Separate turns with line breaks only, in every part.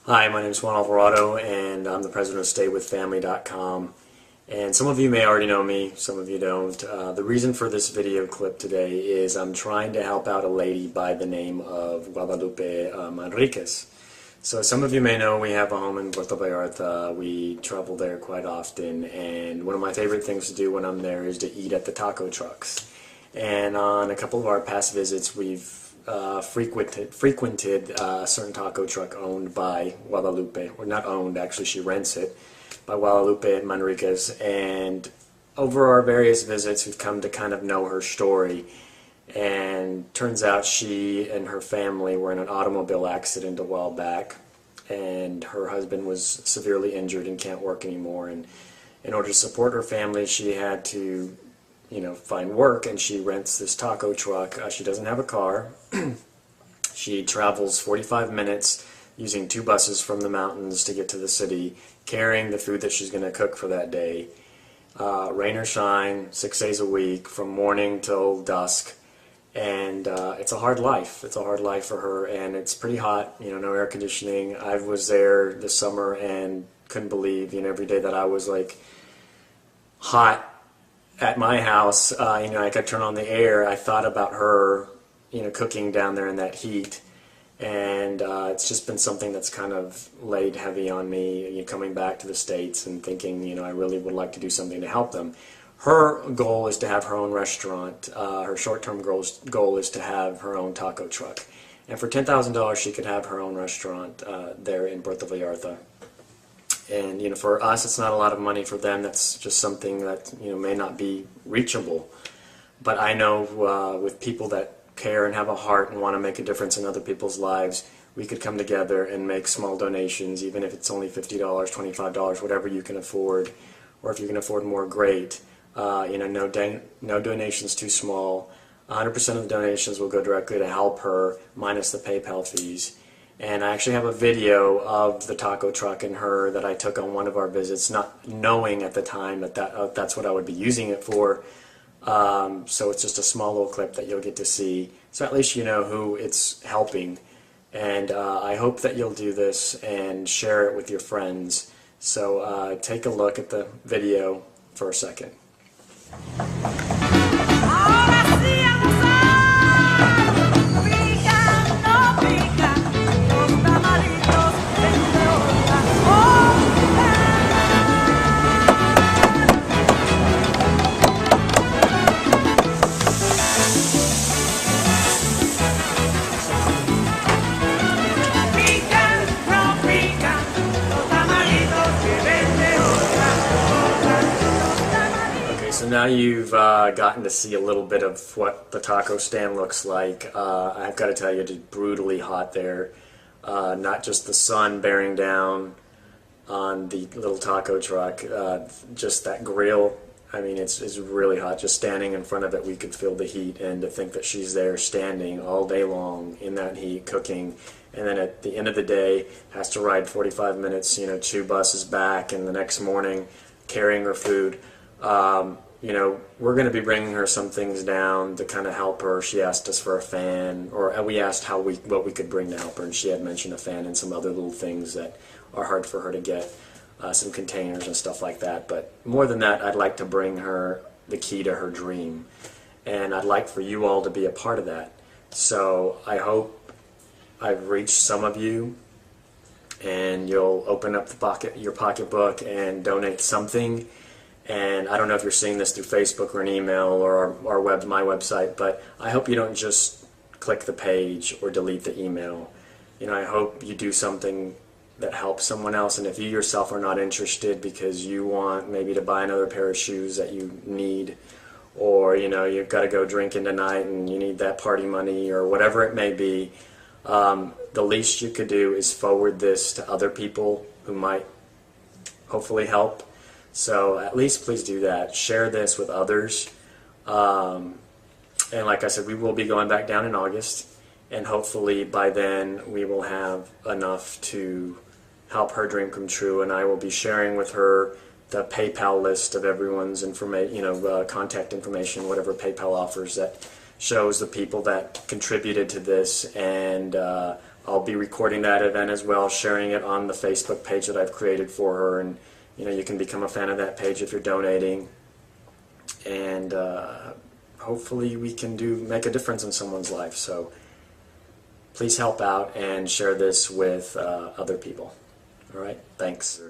Hi, my name is Juan Alvarado, and I'm the president of StayWithFamily.com. And some of you may already know me, some of you don't. The reason for this video clip today is I'm trying to help out a lady by the name of Guadalupe Manriquez. So some of you may know we have a home in Puerto Vallarta. We travel there quite often, and one of my favorite things to do when I'm there is to eat at the taco trucks. And on a couple of our past visits, we've frequented a certain taco truck owned by Guadalupe, or not owned, actually she rents it, by Guadalupe Manriquez. And over our various visits, we've come to kind of know her story. And turns out she and her family were in an automobile accident a while back, and her husband was severely injured and can't work anymore. And in order to support her family, she had to find work, and she rents this taco truck. She doesn't have a car. She travels 45 minutes using 2 buses from the mountains to get to the city, carrying the food that she's going to cook for that day. Rain or shine, 6 days a week, from morning till dusk. And it's a hard life. It's a hard life for her, and it's pretty hot, no air conditioning. I was there this summer and couldn't believe, every day that I was like hot at my house, I could turn on the air. I thought about her, cooking down there in that heat, and it's just been something that's kind of laid heavy on me, coming back to the States and thinking, I really would like to do something to help them. Her goal is to have her own restaurant. Her short-term goal is to have her own taco truck, and for $10,000 she could have her own restaurant there in Puerto Vallarta. And for us, it's not a lot of money. For them, that's just something that may not be reachable. But I know with people that care and have a heart and want to make a difference in other people's lives, we could come together and make small donations, even if it's only $50, $25, whatever you can afford, or if you can afford more, great. No donations too small. 100% of the donations will go directly to help her, minus the PayPal fees. And I actually have a video of the taco truck and her that I took on one of our visits, not knowing at the time that that's what I would be using it for. So it's just a small little clip that you'll get to see. So at least you know who it's helping. And I hope that you'll do this and share it with your friends. So take a look at the video for a second. So now you've gotten to see a little bit of what the taco stand looks like. I've got to tell you, it's brutally hot there. Not just the sun bearing down on the little taco truck, just that grill. I mean, it's really hot. Just standing in front of it, we could feel the heat, and to think that she's there standing all day long in that heat cooking, and then at the end of the day has to ride 45 minutes, 2 buses back, and the next morning carrying her food. We're going to be bringing her some things down to kind of help her. She asked us for a fan, or we asked what we could bring to help her, and she had mentioned a fan and some other little things that are hard for her to get, some containers and stuff like that. But more than that, I'd like to bring her the key to her dream, and I'd like for you all to be a part of that. So I hope I've reached some of you, and you'll open up your pocketbook and donate something. And I don't know if you're seeing this through Facebook or an email or my website, but I hope you don't just click the page or delete the email. I hope you do something that helps someone else. And if you yourself are not interested because you want maybe to buy another pair of shoes that you need, or you've got to go drinking tonight and you need that party money, or whatever it may be, the least you could do is forward this to other people who might hopefully help. So at least please do that. Share this with others. And like I said, we will be going back down in August, and hopefully by then we will have enough to help her dream come true. And I will be sharing with her the PayPal list of everyone's information, contact information, whatever PayPal offers that shows the people that contributed to this, and I'll be recording that event as well, sharing it on the Facebook page that I've created for her, and you can become a fan of that page if you're donating, and hopefully we can make a difference in someone's life. So please help out and share this with other people. All right, thanks.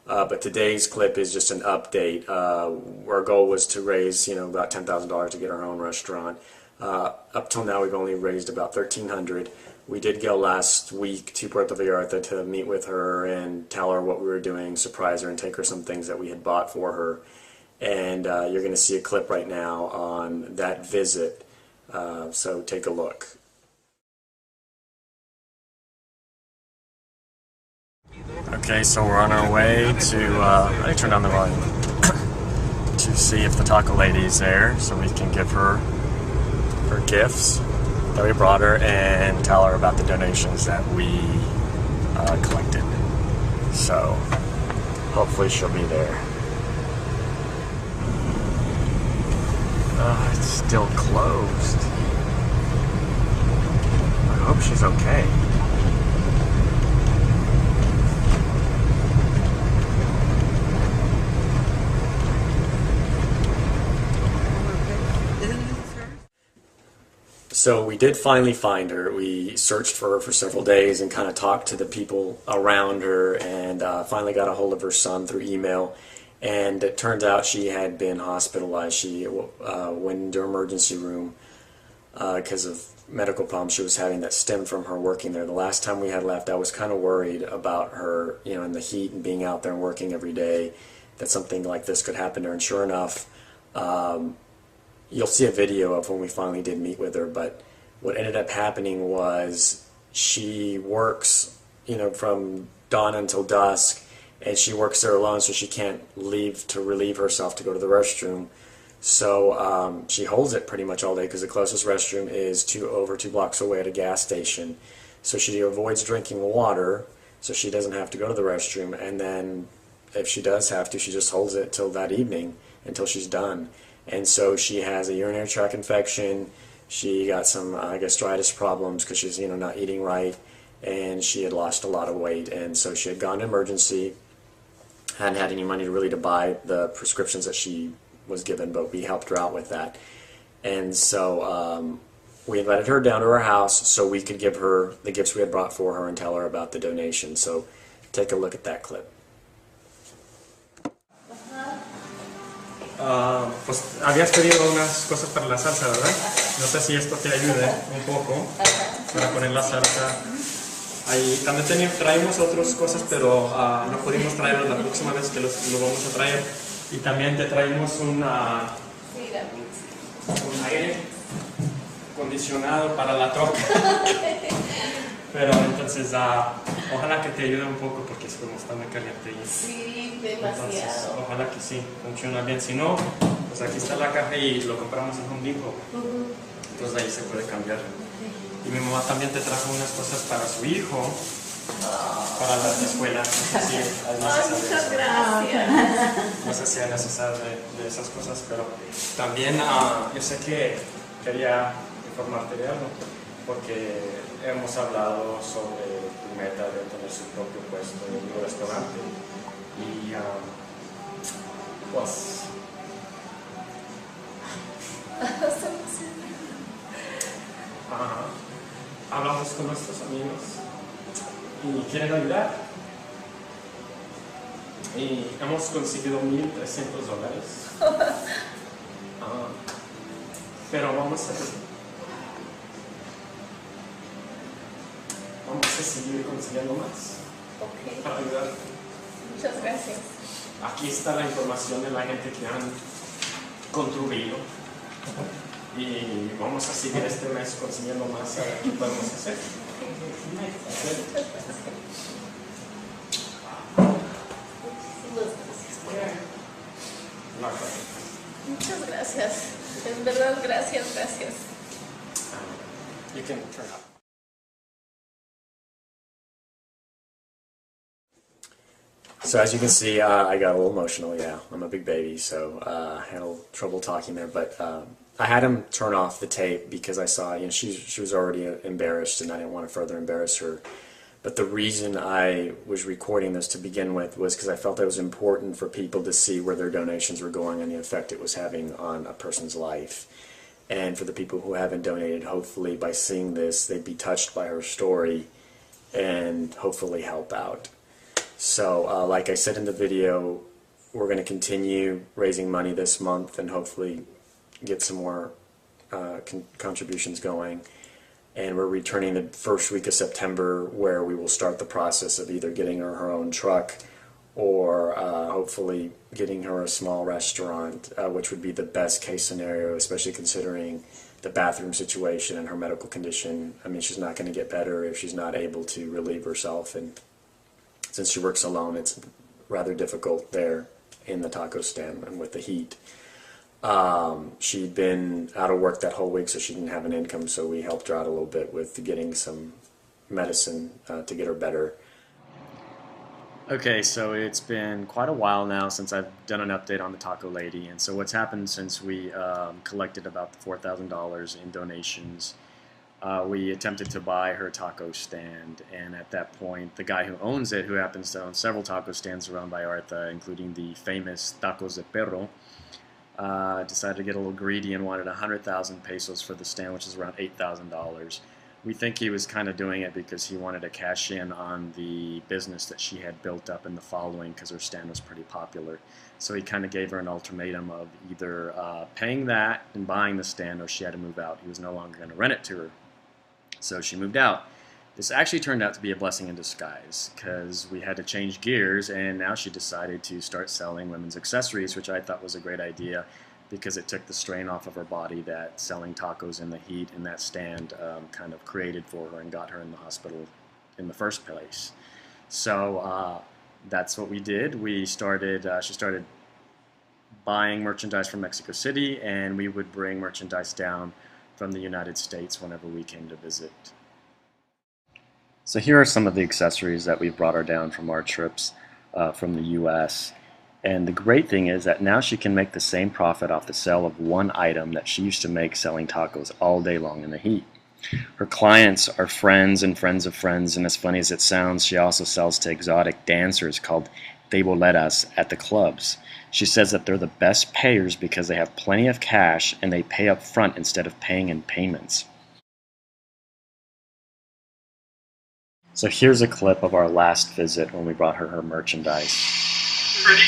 But today's clip is just an update. Our goal was to raise, about $10,000 to get our own restaurant. Up till now, we've only raised about $1,300. We did go last week to Puerto Vallarta to meet with her and tell her what we were doing, surprise her, and take her some things that we had bought for her. And you're going to see a clip right now on that visit. So take a look. Okay, so we're on our way to, let me turn down the volume, to see if the taco lady is there so we can give her her gifts that we brought her and tell her about the donations that we collected. So hopefully she'll be there. It's still closed. I hope she's okay. So we did finally find her. We searched for her for several days and kind of talked to the people around her, and finally got a hold of her son through email. And it turns out she had been hospitalized. She went into emergency room because of medical problems she was having that stemmed from her working there. The last time we had left, I was kind of worried about her, in the heat and being out there and working every day, that something like this could happen to her. And sure enough, you'll see a video of when we finally did meet with her, but what ended up happening was she works, from dawn until dusk, and she works there alone, so she can't leave to relieve herself to go to the restroom. So she holds it pretty much all day because the closest restroom is over 2 blocks away at a gas station. So she avoids drinking water, so she doesn't have to go to the restroom, and then if she does have to, she just holds it till that evening, until she's done. And so she has a urinary tract infection. She got some gastritis problems because she's not eating right, and she had lost a lot of weight. And so she had gone to emergency, hadn't had any money really to buy the prescriptions that she was given, but we helped her out with that. And so we invited her down to our house so we could give her the gifts we had brought for her and tell her about the donation. So take a look at that clip.
Pues habías pedido unas cosas para la salsa, ¿verdad? No sé si esto te ayude un poco para poner la salsa. Ahí también traemos otras cosas, pero no pudimos traerlos la próxima vez que lo vamos a traer. Y también te traemos un aire acondicionado para la troca. Pero entonces, ojalá que te ayude un poco porque es como está muy caliente.
Sí, demasiado.
Entonces, ojalá que sí, funciona bien. Si no, pues aquí está la caja y lo compramos en Home Depot. Entonces ahí se puede cambiar. Y mi mamá también te trajo unas cosas para su hijo, para la escuela. Sí,
Muchas gracias.
No sé si hagas usar de esas cosas, pero también yo sé que quería informarte de algo, porque hemos hablado sobre tu meta de tener su propio puesto en un restaurante. Y pues hablamos con nuestros amigos y quieren ayudar. Y hemos conseguido $1,300. Pero vamos a seguir consiguiendo más para ayudar.
Muchas gracias.
Aquí está la información de la gente que han contribuido. Y vamos a seguir este mes consiguiendo más a ver qué podemos hacer.
Muchas gracias. En verdad, gracias.
You can turn up.
So as you can see, I got a little emotional. Yeah, I'm a big baby, so I had a little trouble talking there. But I had him turn off the tape because I saw, she was already embarrassed, and I didn't want to further embarrass her. But the reason I was recording this to begin with was because I felt it was important for people to see where their donations were going and the effect it was having on a person's life. And for the people who haven't donated, hopefully by seeing this, they'd be touched by her story and hopefully help out. So like I said in the video, we're going to continue raising money this month and hopefully get some more contributions going. And we're returning the first week of September, where we will start the process of either getting her own truck or hopefully getting her a small restaurant, which would be the best case scenario, especially considering the bathroom situation and her medical condition. I mean, she's not going to get better if she's not able to relieve herself, and since she works alone, it's rather difficult there in the taco stand and with the heat. She'd been out of work that whole week, so she didn't have an income, so we helped her out a little bit with getting some medicine to get her better. Okay, so it's been quite a while now since I've done an update on the Taco Lady, and so what's happened since we collected about the $4,000 in donations, we attempted to buy her taco stand, and at that point the guy who owns it, who happens to own several taco stands around Vallarta, including the famous Tacos de Perro, decided to get a little greedy and wanted 100,000 pesos for the stand, which is around $8,000. We think he was kind of doing it because he wanted to cash in on the business that she had built up in the following, because her stand was pretty popular. So he kind of gave her an ultimatum of either paying that and buying the stand, or she had to move out. He was no longer going to rent it to her. So she moved out. This actually turned out to be a blessing in disguise, because we had to change gears, and now she decided to start selling women's accessories, which I thought was a great idea, because it took the strain off of her body that selling tacos in the heat in that stand kind of created for her and got her in the hospital in the first place. So that's what we did. We started, she started buying merchandise from Mexico City, and we would bring merchandise down from the United States whenever we came to visit. So here are some of the accessories that we've brought her down from our trips from the U.S. And the great thing is that now she can make the same profit off the sale of one item that she used to make selling tacos all day long in the heat. Her clients are friends and friends of friends, and as funny as it sounds, she also sells to exotic dancers called teiboleras at the clubs. She says that they're the best payers because they have plenty of cash and they pay up front instead of paying in payments. So here's a clip of our last visit when we brought her her merchandise.
Ready?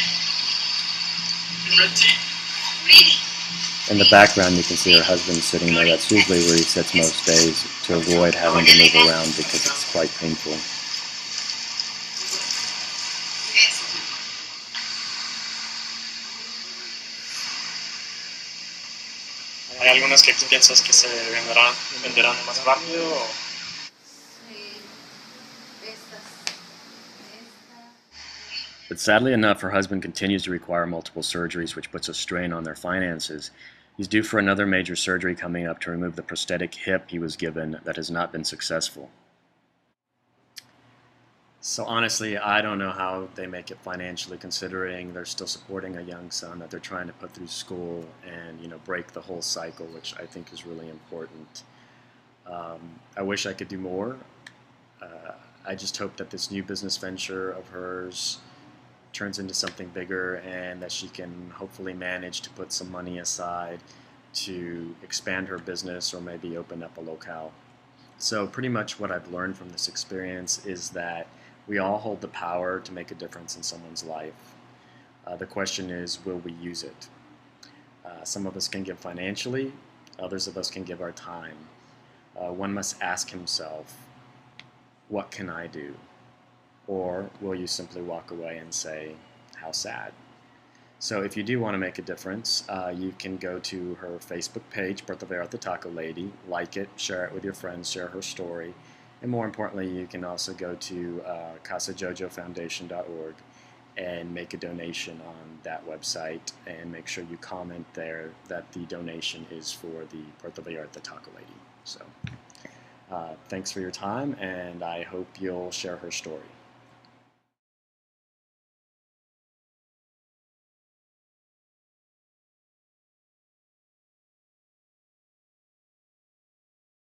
Ready?
In the background you can see her husband sitting there. That's usually where he sits most days to avoid having to move around because it's quite painful.
¿Hay algunas que piensas que se venderán más rápido?
But sadly enough, her husband continues to require multiple surgeries, which puts a strain on their finances. He's due for another major surgery coming up to remove the prosthetic hip he was given that has not been successful. So honestly, I don't know how they make it financially, considering they're still supporting a young son that they're trying to put through school and, break the whole cycle, which I think is really important. I wish I could do more. I just hope that this new business venture of hers turns into something bigger, and that she can hopefully manage to put some money aside to expand her business or maybe open up a locale. So pretty much what I've learned from this experience is that we all hold the power to make a difference in someone's life. The question is, will we use it? Some of us can give financially, others of us can give our time. One must ask himself, what can I do? Or will you simply walk away and say, how sad? So if you do want to make a difference, you can go to her Facebook page, Puerto Vallarta Taco Lady, like it, share it with your friends, share her story, and more importantly, you can also go to Casa JoJo Foundation.org and make a donation on that website, and make sure you comment there that the donation is for the Puerto Vallarta Taco Lady. So thanks for your time, and I hope you'll share her story.